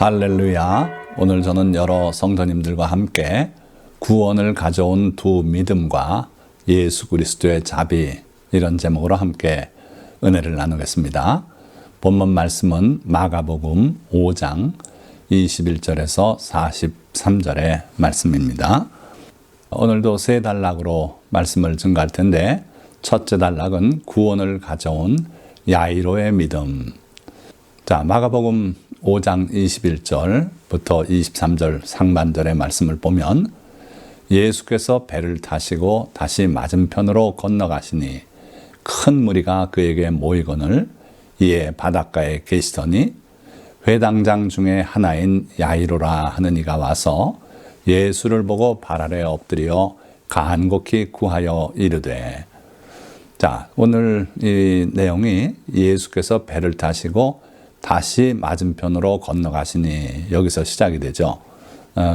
할렐루야. 오늘 저는 여러 성도님들과 함께 구원을 가져온 두 믿음과 예수 그리스도의 자비, 이런 제목으로 함께 은혜를 나누겠습니다. 본문 말씀은 마가복음 5장 21절에서 43절의 말씀입니다. 오늘도 세 단락으로 말씀을 증거할 텐데, 첫째 단락은 구원을 가져온 야이로의 믿음. 자, 마가복음 5장 21절부터 23절 상반절의 말씀을 보면, 예수께서 배를 타시고 다시 맞은편으로 건너가시니 큰 무리가 그에게 모이거늘 이에 바닷가에 계시더니 회당장 중에 하나인 야이로라 하는 이가 와서 예수를 보고 발 아래 엎드려 간곡히 구하여 이르되. 자, 오늘 이 내용이 예수께서 배를 타시고 다시 맞은편으로 건너가시니 여기서 시작이 되죠.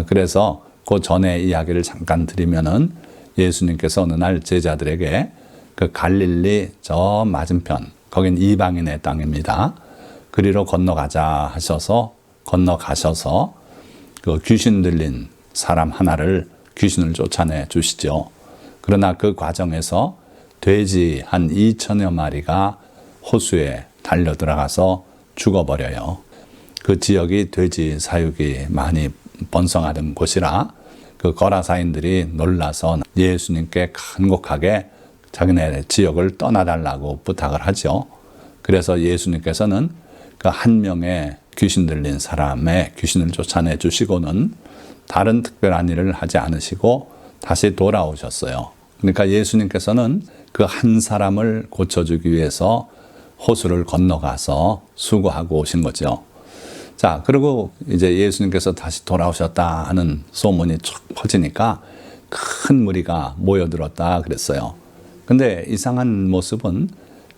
그래서 그 전에 이야기를 잠깐 드리면은, 예수님께서 어느 날 제자들에게 그 갈릴리 저 맞은편, 거긴 이방인의 땅입니다, 그리로 건너가자 하셔서 건너가셔서 그 귀신 들린 사람 하나를 귀신을 쫓아내 주시죠. 그러나 그 과정에서 돼지 한 2천여 마리가 호수에 달려 들어가서 죽어버려요. 그 지역이 돼지 사육이 많이 번성하던 곳이라 그 거라사인들이 놀라서 예수님께 간곡하게 자기네 지역을 떠나달라고 부탁을 하죠. 그래서 예수님께서는 그 한 명의 귀신 들린 사람의 귀신을 쫓아내 주시고는 다른 특별한 일을 하지 않으시고 다시 돌아오셨어요. 그러니까 예수님께서는 그 한 사람을 고쳐주기 위해서 호수를 건너가서 수고하고 오신 거죠. 자, 그리고 이제 예수님께서 다시 돌아오셨다 하는 소문이 쭉 퍼지니까 큰 무리가 모여들었다 그랬어요. 근데 이상한 모습은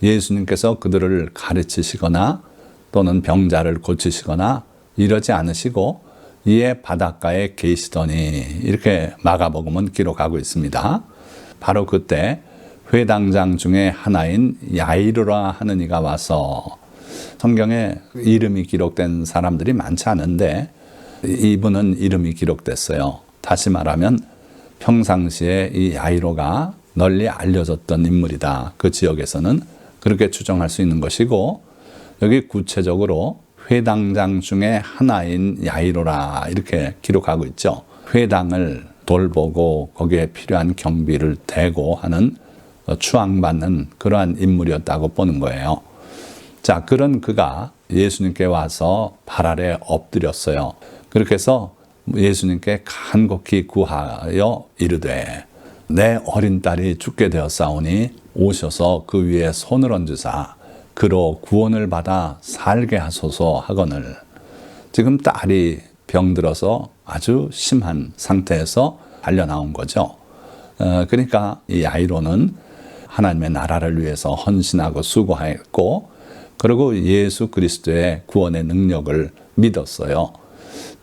예수님께서 그들을 가르치시거나 또는 병자를 고치시거나 이러지 않으시고 이에 바닷가에 계시더니, 이렇게 마가복음은 기록하고 있습니다. 바로 그때 회당장 중에 하나인 야이로라 하는 이가 와서, 성경에 이름이 기록된 사람들이 많지 않은데 이분은 이름이 기록됐어요. 다시 말하면 평상시에 이 야이로가 널리 알려졌던 인물이다, 그 지역에서는 그렇게 추정할 수 있는 것이고, 여기 구체적으로 회당장 중에 하나인 야이로라 이렇게 기록하고 있죠. 회당을 돌보고 거기에 필요한 경비를 대고 하는 추앙받는 그러한 인물이었다고 보는 거예요. 자, 그런 그가 예수님께 와서 발 아래 엎드렸어요. 그렇게 해서 예수님께 간곡히 구하여 이르되, 내 어린 딸이 죽게 되었사오니 오셔서 그 위에 손을 얹으사 그로 구원을 받아 살게 하소서 하거늘. 지금 딸이 병들어서 아주 심한 상태에서 달려 나온 거죠. 그러니까 이 야이로는 하나님의 나라를 위해서 헌신하고 수고했고, 그리고 예수 그리스도의 구원의 능력을 믿었어요.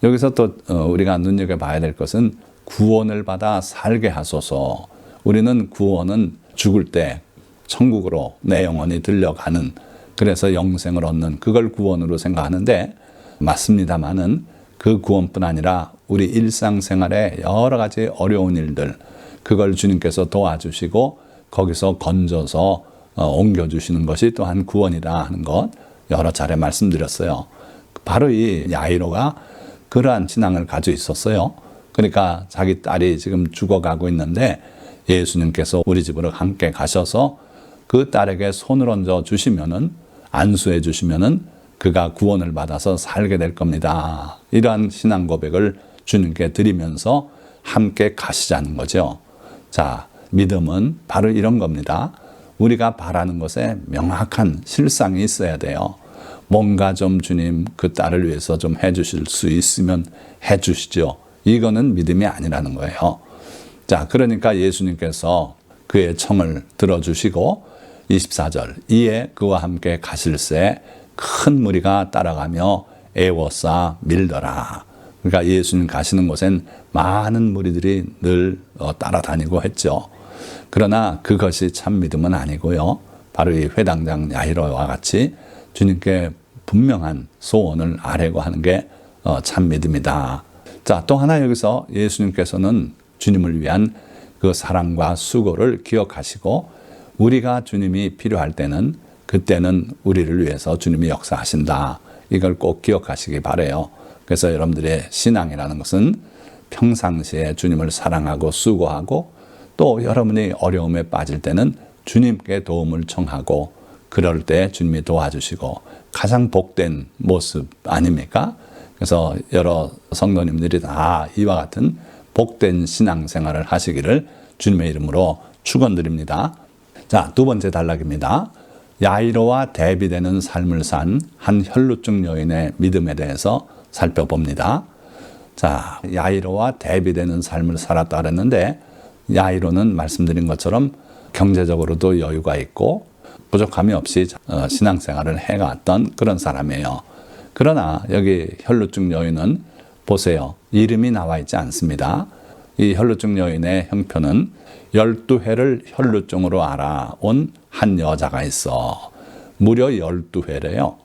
여기서 또 우리가 눈여겨봐야 될 것은 구원을 받아 살게 하소서. 우리는 구원은 죽을 때 천국으로 내 영혼이 들려가는, 그래서 영생을 얻는, 그걸 구원으로 생각하는데 맞습니다만은 그 구원뿐 아니라 우리 일상생활에 여러 가지 어려운 일들, 그걸 주님께서 도와주시고 거기서 건져서 옮겨주시는 것이 또한 구원이라 하는 것 여러 차례 말씀드렸어요. 바로 이 야이로가 그러한 신앙을 가지고 있었어요. 그러니까 자기 딸이 지금 죽어가고 있는데 예수님께서 우리 집으로 함께 가셔서 그 딸에게 손을 얹어 주시면은, 안수해 주시면은 그가 구원을 받아서 살게 될 겁니다. 이러한 신앙 고백을 주님께 드리면서 함께 가시자는 거죠. 자, 믿음은 바로 이런 겁니다. 우리가 바라는 것에 명확한 실상이 있어야 돼요. 뭔가 좀 주님 그 딸을 위해서 좀 해주실 수 있으면 해주시죠. 이거는 믿음이 아니라는 거예요. 자, 그러니까 예수님께서 그의 청을 들어주시고 24절, 이에 그와 함께 가실새 큰 무리가 따라가며 애워싸 밀더라. 그러니까 예수님 가시는 곳엔 많은 무리들이 늘 따라다니고 했죠. 그러나 그것이 참 믿음은 아니고요. 바로 이 회당장 야이로와 같이 주님께 분명한 소원을 아뢰고 하는 게 참 믿음이다. 자, 또 하나 여기서 예수님께서는 주님을 위한 그 사랑과 수고를 기억하시고 우리가 주님이 필요할 때는 그때는 우리를 위해서 주님이 역사하신다. 이걸 꼭 기억하시기 바라요. 그래서 여러분들의 신앙이라는 것은 평상시에 주님을 사랑하고 수고하고 또 여러분이 어려움에 빠질 때는 주님께 도움을 청하고 그럴 때 주님이 도와주시고 가장 복된 모습 아닙니까? 그래서 여러 성도님들이 다 이와 같은 복된 신앙생활을 하시기를 주님의 이름으로 축원드립니다. 자, 두 번째 단락입니다. 야이로와 대비되는 삶을 산 한 혈루증 여인의 믿음에 대해서 살펴봅니다. 자, 야이로와 대비되는 삶을 살았다 그랬는데 야이로는 말씀드린 것처럼 경제적으로도 여유가 있고 부족함이 없이 신앙생활을 해갔던 그런 사람이에요. 그러나 여기 혈루증 여인은 보세요. 이름이 나와 있지 않습니다. 이 혈루증 여인의 형편은 12회를 혈루증으로 알아온 한 여자가 있어. 무려 12회래요.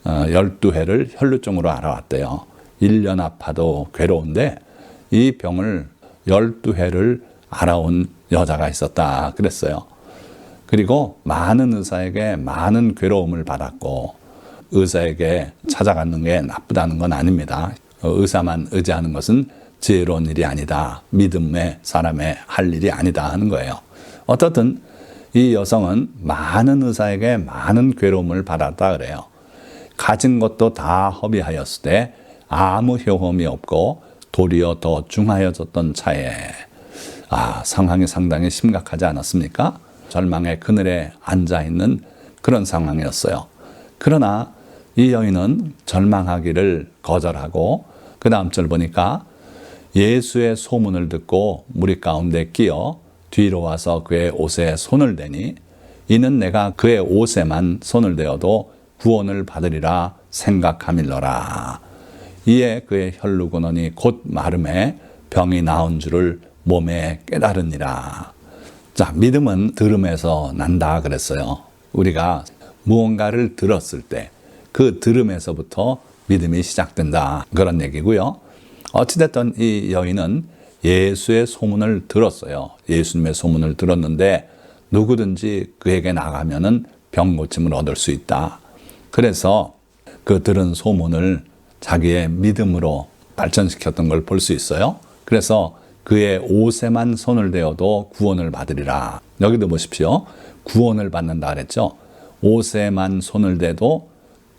12회를 혈루증으로 알아왔대요. 1년 아파도 괴로운데 이 병을 12회를 알아온 여자가 있었다 그랬어요. 그리고 많은 의사에게 많은 괴로움을 받았고 의사에게 찾아가는 게 나쁘다는 건 아닙니다. 의사만 의지하는 것은 지혜로운 일이 아니다. 믿음의 사람의 할 일이 아니다 하는 거예요. 어떻든 이 여성은 많은 의사에게 많은 괴로움을 받았다 그래요. 가진 것도 다 허비하였을 때 아무 효험이 없고 도리어 더 중하여졌던 차에 상황이 상당히 심각하지 않았습니까? 절망의 그늘에 앉아있는 그런 상황이었어요. 그러나 이 여인은 절망하기를 거절하고 그 다음 절 보니까 예수의 소문을 듣고 무리 가운데 끼어 뒤로 와서 그의 옷에 손을 대니 이는 내가 그의 옷에만 손을 대어도 구원을 받으리라 생각함일러라. 이에 그의 혈루근원이 곧 마름에 병이 나은 줄을 몸에 깨달으니라. 자, 믿음은 들음에서 난다 그랬어요. 우리가 무언가를 들었을 때 그 들음에서부터 믿음이 시작된다 그런 얘기고요. 어찌됐든 이 여인은 예수의 소문을 들었어요. 예수님의 소문을 들었는데 누구든지 그에게 나가면은 병 고침을 얻을 수 있다. 그래서 그 들은 소문을 자기의 믿음으로 발전시켰던 걸 볼 수 있어요. 그래서 그의 옷에만 손을 대어도 구원을 받으리라. 여기도 보십시오. 구원을 받는다 그랬죠. 옷에만 손을 대도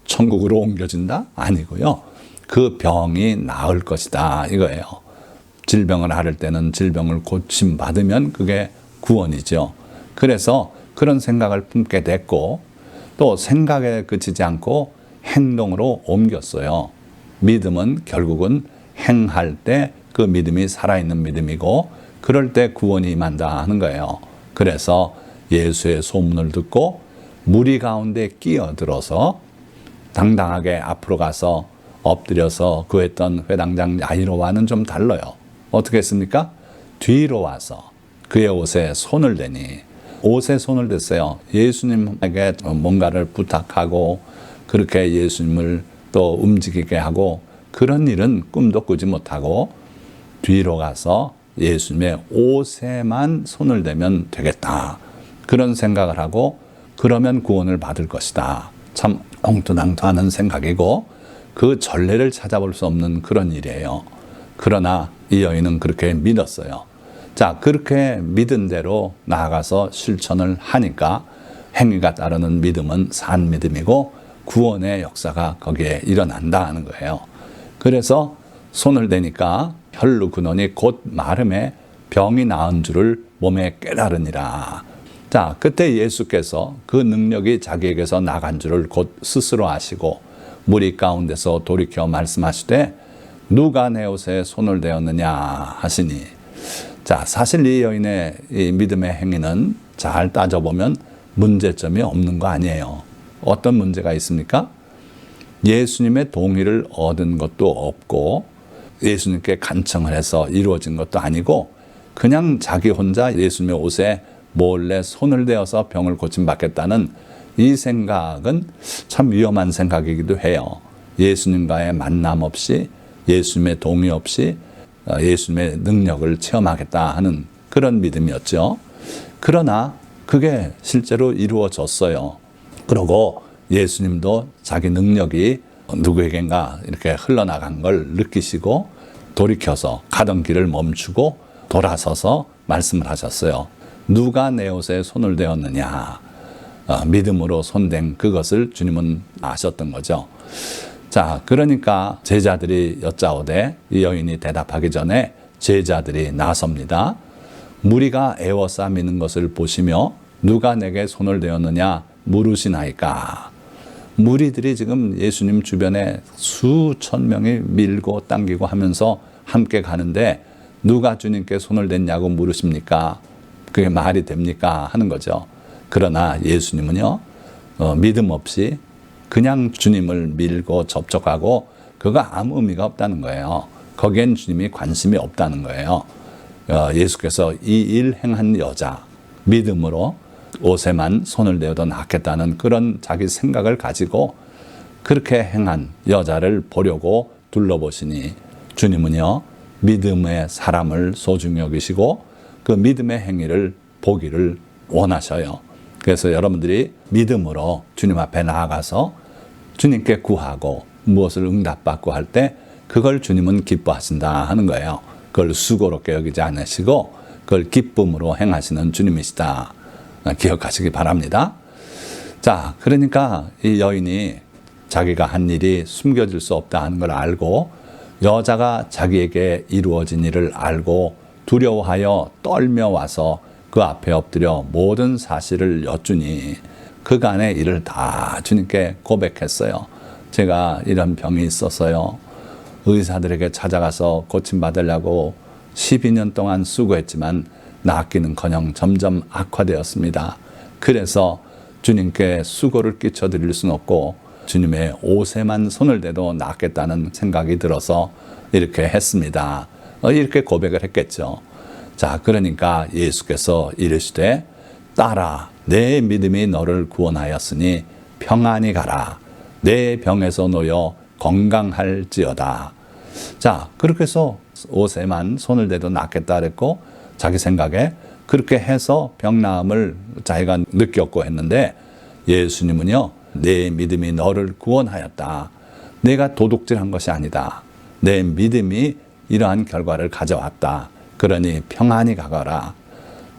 천국으로 옮겨진다? 아니고요. 그 병이 나을 것이다 이거예요. 질병을 앓을 때는 질병을 고침받으면 그게 구원이죠. 그래서 그런 생각을 품게 됐고 또 생각에 그치지 않고 행동으로 옮겼어요. 믿음은 결국은 행할 때 그 믿음이 살아있는 믿음이고 그럴 때 구원이 임한다 하는 거예요. 그래서 예수의 소문을 듣고 무리 가운데 끼어들어서 당당하게 앞으로 가서 엎드려서 구했던 회당장 야이로와는 좀 달라요. 어떻게 했습니까? 뒤로 와서 그의 옷에 손을 대니 옷에 손을 댔어요. 예수님에게 뭔가를 부탁하고 그렇게 예수님을 또 움직이게 하고 그런 일은 꿈도 꾸지 못하고 뒤로 가서 예수님의 옷에만 손을 대면 되겠다. 그런 생각을 하고 그러면 구원을 받을 것이다. 참 엉뚱한투하는 생각이고 그 전례를 찾아볼 수 없는 그런 일이에요. 그러나 이 여인은 그렇게 믿었어요. 자, 그렇게 믿은 대로 나아가서 실천을 하니까 행위가 따르는 믿음은 산 믿음이고 구원의 역사가 거기에 일어난다 하는 거예요. 그래서 손을 대니까 혈루근원이 곧 마름에 병이 나은 줄을 몸에 깨달으니라. 자, 그때 예수께서 그 능력이 자기에게서 나간 줄을 곧 스스로 아시고 무리 가운데서 돌이켜 말씀하시되 누가 내 옷에 손을 대었느냐 하시니. 자, 사실 이 여인의 이 믿음의 행위는 잘 따져보면 문제점이 없는 거 아니에요. 어떤 문제가 있습니까? 예수님의 동의를 얻은 것도 없고 예수님께 간청을 해서 이루어진 것도 아니고 그냥 자기 혼자 예수님의 옷에 몰래 손을 대어서 병을 고침받겠다는 이 생각은 참 위험한 생각이기도 해요. 예수님과의 만남 없이 예수님의 동의 없이 예수님의 능력을 체험하겠다 하는 그런 믿음이었죠. 그러나 그게 실제로 이루어졌어요. 그러고 예수님도 자기 능력이 누구에겐가 이렇게 흘러나간 걸 느끼시고 돌이켜서 가던 길을 멈추고 돌아서서 말씀을 하셨어요. 누가 내 옷에 손을 대었느냐. 믿음으로 손댄 그것을 주님은 아셨던 거죠. 자, 그러니까 제자들이 여짜오되 이 여인이 대답하기 전에 제자들이 나섭니다. 무리가 애워싸미는 것을 보시며 누가 내게 손을 대었느냐 물으시나이까. 무리들이 지금 예수님 주변에 수천 명이 밀고 당기고 하면서 함께 가는데 누가 주님께 손을 댔냐고 물으십니까? 그게 말이 됩니까? 하는 거죠. 그러나 예수님은요, 믿음 없이 그냥 주님을 밀고 접촉하고 그거 아무 의미가 없다는 거예요. 거기엔 주님이 관심이 없다는 거예요. 예수께서 이 일 행한 여자, 믿음으로 옷에만 손을 대어도 낫겠다는 그런 자기 생각을 가지고 그렇게 행한 여자를 보려고 둘러보시니 주님은요, 믿음의 사람을 소중히 여기시고 그 믿음의 행위를 보기를 원하셔요. 그래서 여러분들이 믿음으로 주님 앞에 나아가서 주님께 구하고 무엇을 응답받고 할 때 그걸 주님은 기뻐하신다 하는 거예요. 그걸 수고롭게 여기지 않으시고 그걸 기쁨으로 행하시는 주님이시다. 기억하시기 바랍니다. 자, 그러니까 이 여인이 자기가 한 일이 숨겨질 수 없다 하는 걸 알고 여자가 자기에게 이루어진 일을 알고 두려워하여 떨며 와서 그 앞에 엎드려 모든 사실을 여쭈니 그간의 일을 다 주님께 고백했어요. 제가 이런 병이 있었어요. 의사들에게 찾아가서 고침받으려고 12년 동안 수고했지만 낫기는커녕 점점 악화되었습니다. 그래서 주님께 수고를 끼쳐드릴 수는 없고 주님의 옷에만 손을 대도 낫겠다는 생각이 들어서 이렇게 했습니다. 이렇게 고백을 했겠죠. 자, 그러니까 예수께서 이르시되 딸아, 내 믿음이 너를 구원하였으니 평안히 가라. 내 병에서 놓여 건강할지어다. 자, 그렇게 해서 옷에만 손을 대도 낫겠다 그랬고 자기 생각에 그렇게 해서 병나음을 자기가 느꼈고 했는데 예수님은요, 내 믿음이 너를 구원하였다. 내가 도둑질한 것이 아니다. 내 믿음이 이러한 결과를 가져왔다. 그러니 평안히 가거라.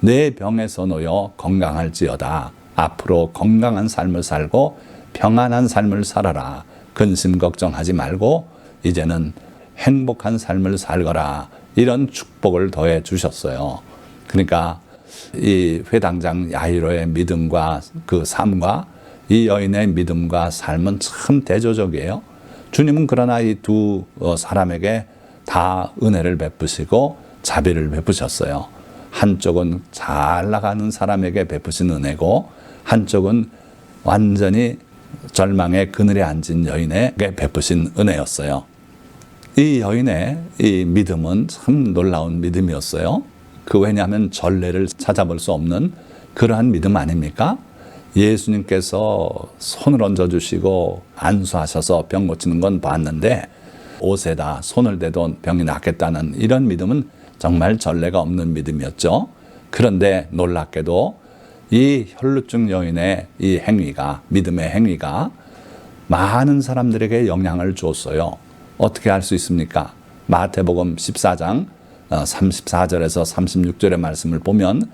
내 병에서 놓여 건강할지어다. 앞으로 건강한 삶을 살고 평안한 삶을 살아라. 근심 걱정하지 말고 이제는 행복한 삶을 살거라. 이런 축복을 더해 주셨어요. 그러니까 이 회당장 야이로의 믿음과 그 삶과 이 여인의 믿음과 삶은 참 대조적이에요. 주님은 그러나 이 두 사람에게 다 은혜를 베푸시고 자비를 베푸셨어요. 한쪽은 잘 나가는 사람에게 베푸신 은혜고 한쪽은 완전히 절망의 그늘에 앉은 여인에게 베푸신 은혜였어요. 이 여인의 이 믿음은 참 놀라운 믿음이었어요. 왜냐하면 전례를 찾아볼 수 없는 그러한 믿음 아닙니까? 예수님께서 손을 얹어주시고 안수하셔서 병 고치는 건 봤는데 옷에다 손을 대도 병이 낫겠다는 이런 믿음은 정말 전례가 없는 믿음이었죠. 그런데 놀랍게도 이 혈루증 여인의 이 행위가, 믿음의 행위가 많은 사람들에게 영향을 줬어요. 어떻게 할 수 있습니까? 마태복음 14장 34절에서 36절의 말씀을 보면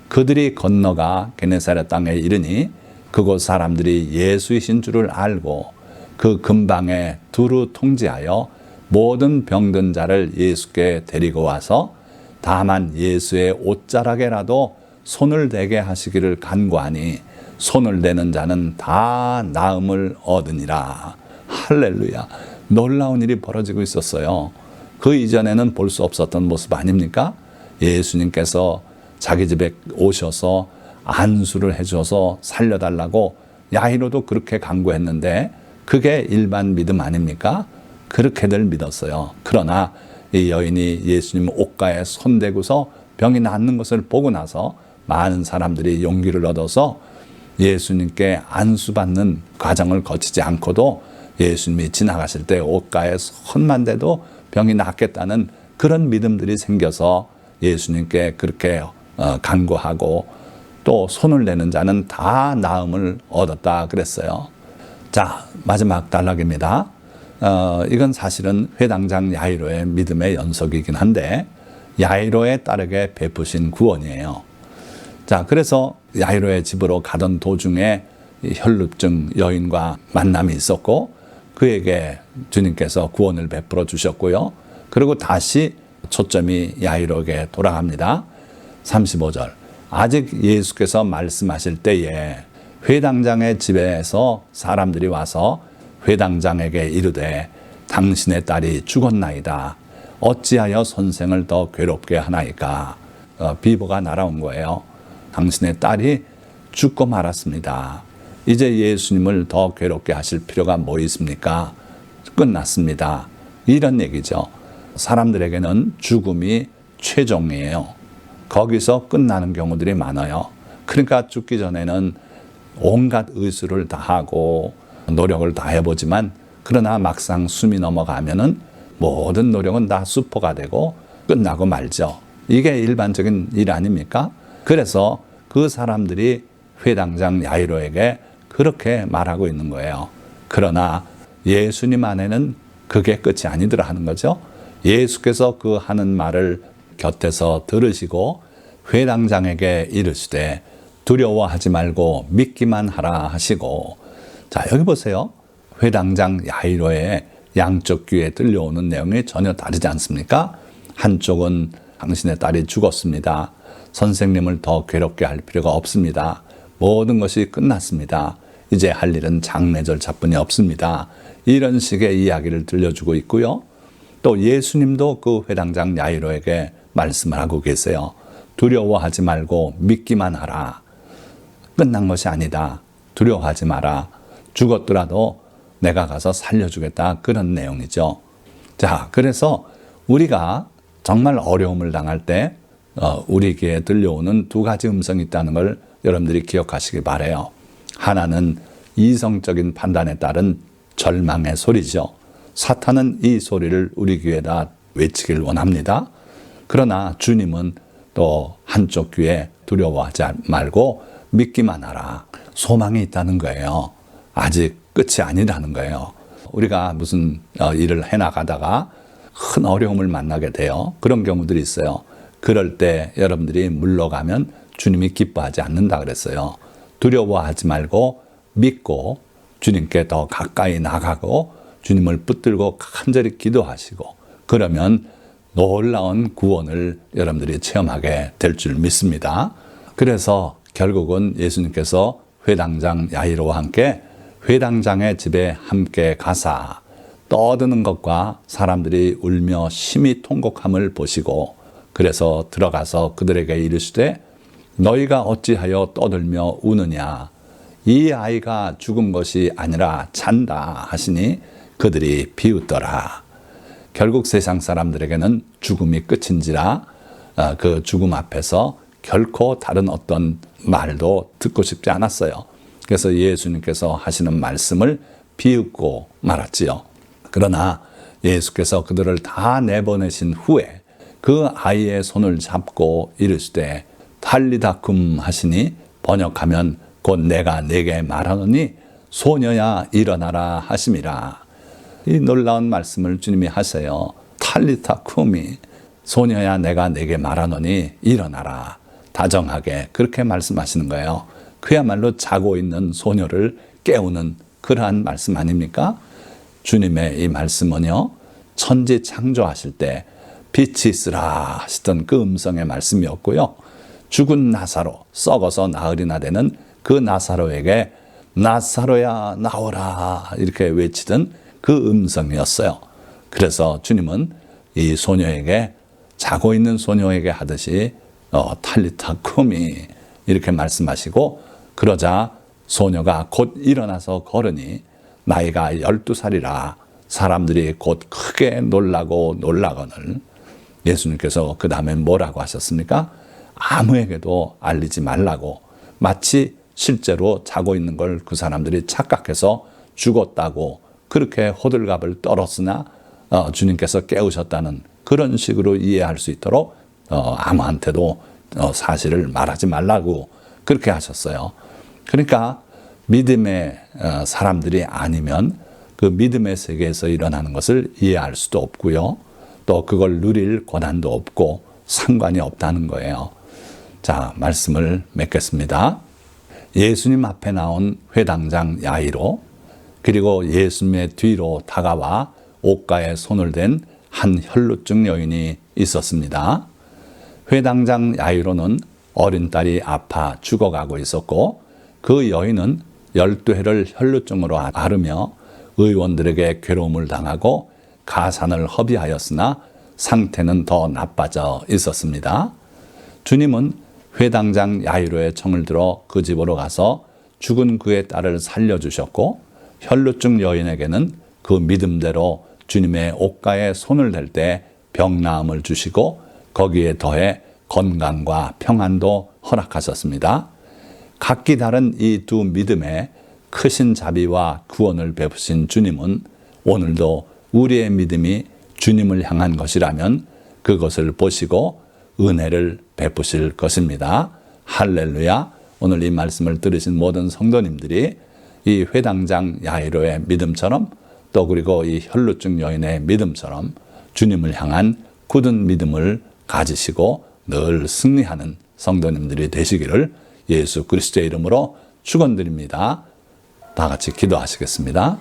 그들이 건너가 게네사렛 땅에 이르니 그곳 사람들이 예수이신 줄을 알고 그 근방에 두루 통지하여 모든 병든 자를 예수께 데리고 와서 다만 예수의 옷자락에라도 손을 대게 하시기를 간구하니 손을 대는 자는 다 나음을 얻으니라. 할렐루야. 놀라운 일이 벌어지고 있었어요. 그 이전에는 볼 수 없었던 모습 아닙니까? 예수님께서 자기 집에 오셔서 안수를 해줘서 살려달라고 야이로도 그렇게 간구했는데 그게 일반 믿음 아닙니까? 그렇게들 믿었어요. 그러나 이 여인이 예수님 옷가에 손대고서 병이 낫는 것을 보고 나서 많은 사람들이 용기를 얻어서 예수님께 안수받는 과정을 거치지 않고도 예수님이 지나가실 때 옷가에 손만 대도 병이 낫겠다는 그런 믿음들이 생겨서 예수님께 그렇게 간구하고 또 손을 내는 자는 다 나음을 얻었다 그랬어요. 자, 마지막 단락입니다. 이건 사실은 회당장 야이로의 믿음의 연속이긴 한데 야이로의 딸에게 베푸신 구원이에요. 자, 그래서 야이로의 집으로 가던 도중에 혈루증 여인과 만남이 있었고 그에게 주님께서 구원을 베풀어 주셨고요. 그리고 다시 초점이 야이로에게 돌아갑니다. 35절. 아직 예수께서 말씀하실 때에 회당장의 집에서 사람들이 와서 회당장에게 이르되 당신의 딸이 죽었나이다. 어찌하여 선생을 더 괴롭게 하나이까. 비보가 날아온 거예요. 당신의 딸이 죽고 말았습니다. 이제 예수님을 더 괴롭게 하실 필요가 뭐 있습니까? 끝났습니다. 이런 얘기죠. 사람들에게는 죽음이 최종이에요. 거기서 끝나는 경우들이 많아요. 그러니까 죽기 전에는 온갖 의술을 다 하고 노력을 다 해보지만 그러나 막상 숨이 넘어가면은 모든 노력은 다 수포가 되고 끝나고 말죠. 이게 일반적인 일 아닙니까? 그래서 그 사람들이 회당장 야이로에게 그렇게 말하고 있는 거예요. 그러나 예수님 안에는 그게 끝이 아니더라 하는 거죠. 예수께서 그 하는 말을 곁에서 들으시고 회당장에게 이르시되 두려워하지 말고 믿기만 하라 하시고, 자, 여기 보세요. 회당장 야이로의 양쪽 귀에 들려오는 내용이 전혀 다르지 않습니까? 한쪽은 당신의 딸이 죽었습니다. 선생님을 더 괴롭게 할 필요가 없습니다. 모든 것이 끝났습니다. 이제 할 일은 장례 절차뿐이 없습니다. 이런 식의 이야기를 들려주고 있고요. 또 예수님도 그 회당장 야이로에게 말씀을 하고 계세요. 두려워하지 말고 믿기만 하라. 끝난 것이 아니다. 두려워하지 마라. 죽었더라도 내가 가서 살려주겠다. 그런 내용이죠. 자, 그래서 우리가 정말 어려움을 당할 때 우리 귀에 들려오는 두 가지 음성이 있다는 걸 여러분들이 기억하시기 바라요. 하나는 이성적인 판단에 따른 절망의 소리죠. 사탄은 이 소리를 우리 귀에다 외치길 원합니다. 그러나 주님은 또 한쪽 귀에 두려워하지 말고 믿기만 하라. 소망이 있다는 거예요. 아직 끝이 아니라는 거예요. 우리가 무슨 일을 해나가다가 큰 어려움을 만나게 돼요. 그런 경우들이 있어요. 그럴 때 여러분들이 물러가면 주님이 기뻐하지 않는다 그랬어요. 두려워하지 말고 믿고 주님께 더 가까이 나가고 주님을 붙들고 간절히 기도하시고 그러면 놀라운 구원을 여러분들이 체험하게 될 줄 믿습니다. 그래서 결국은 예수님께서 회당장 야이로와 함께 회당장의 집에 함께 가사 떠드는 것과 사람들이 울며 심히 통곡함을 보시고 그래서 들어가서 그들에게 이르시되 너희가 어찌하여 떠들며 우느냐 이 아이가 죽은 것이 아니라 잔다 하시니 그들이 비웃더라. 결국 세상 사람들에게는 죽음이 끝인지라 그 죽음 앞에서 결코 다른 어떤 말도 듣고 싶지 않았어요. 그래서 예수님께서 하시는 말씀을 비웃고 말았지요. 그러나 예수께서 그들을 다 내보내신 후에 그 아이의 손을 잡고 이르시되 탈리다쿰 하시니 번역하면 곧 내가 네게 말하노니 소녀야 일어나라 하심이라. 이 놀라운 말씀을 주님이 하세요. 탈리다쿰이 소녀야 내가 네게 말하노니 일어나라. 다정하게 그렇게 말씀하시는 거예요. 그야말로 자고 있는 소녀를 깨우는 그러한 말씀 아닙니까? 주님의 이 말씀은요. 천지 창조하실 때 빛이 있으라 하시던 그 음성의 말씀이었고요. 죽은 나사로 썩어서 나흘이나 되는 그 나사로에게 나사로야 나오라 이렇게 외치던 그 음성이었어요. 그래서 주님은 이 소녀에게 자고 있는 소녀에게 하듯이 탈리타쿰이 이렇게 말씀하시고 그러자 소녀가 곧 일어나서 걸으니 나이가 12살이라 사람들이 곧 크게 놀라고 놀라거늘 예수님께서 그 다음에 뭐라고 하셨습니까? 아무에게도 알리지 말라고 마치 실제로 자고 있는 걸 그 사람들이 착각해서 죽었다고 그렇게 호들갑을 떨었으나 주님께서 깨우셨다는 그런 식으로 이해할 수 있도록 아무한테도 사실을 말하지 말라고 그렇게 하셨어요. 그러니까 믿음의 사람들이 아니면 그 믿음의 세계에서 일어나는 것을 이해할 수도 없고요. 또 그걸 누릴 권한도 없고 상관이 없다는 거예요. 자, 말씀을 맺겠습니다. 예수님 앞에 나온 회당장 야이로, 그리고 예수님의 뒤로 다가와 옷가에 손을 댄 한 혈루증 여인이 있었습니다. 회당장 야이로는 어린 딸이 아파 죽어가고 있었고, 그 여인은 12해를 혈루증으로 앓으며 의원들에게 괴로움을 당하고 가산을 허비하였으나 상태는 더 나빠져 있었습니다. 주님은 회당장 야이로의 청을 들어 그 집으로 가서 죽은 그의 딸을 살려주셨고, 혈루증 여인에게는 그 믿음대로 주님의 옷가에 손을 댈 때 병나음을 주시고 거기에 더해 건강과 평안도 허락하셨습니다. 각기 다른 이 두 믿음에 크신 자비와 구원을 베푸신 주님은 오늘도 우리의 믿음이 주님을 향한 것이라면 그것을 보시고 은혜를 베푸실 것입니다. 할렐루야. 오늘 이 말씀을 들으신 모든 성도님들이 이 회당장 야이로의 믿음처럼, 또 그리고 이 혈루증 여인의 믿음처럼 주님을 향한 굳은 믿음을 가지시고 늘 승리하는 성도님들이 되시기를 예수 그리스도의 이름으로 축원드립니다. 다 같이 기도하시겠습니다.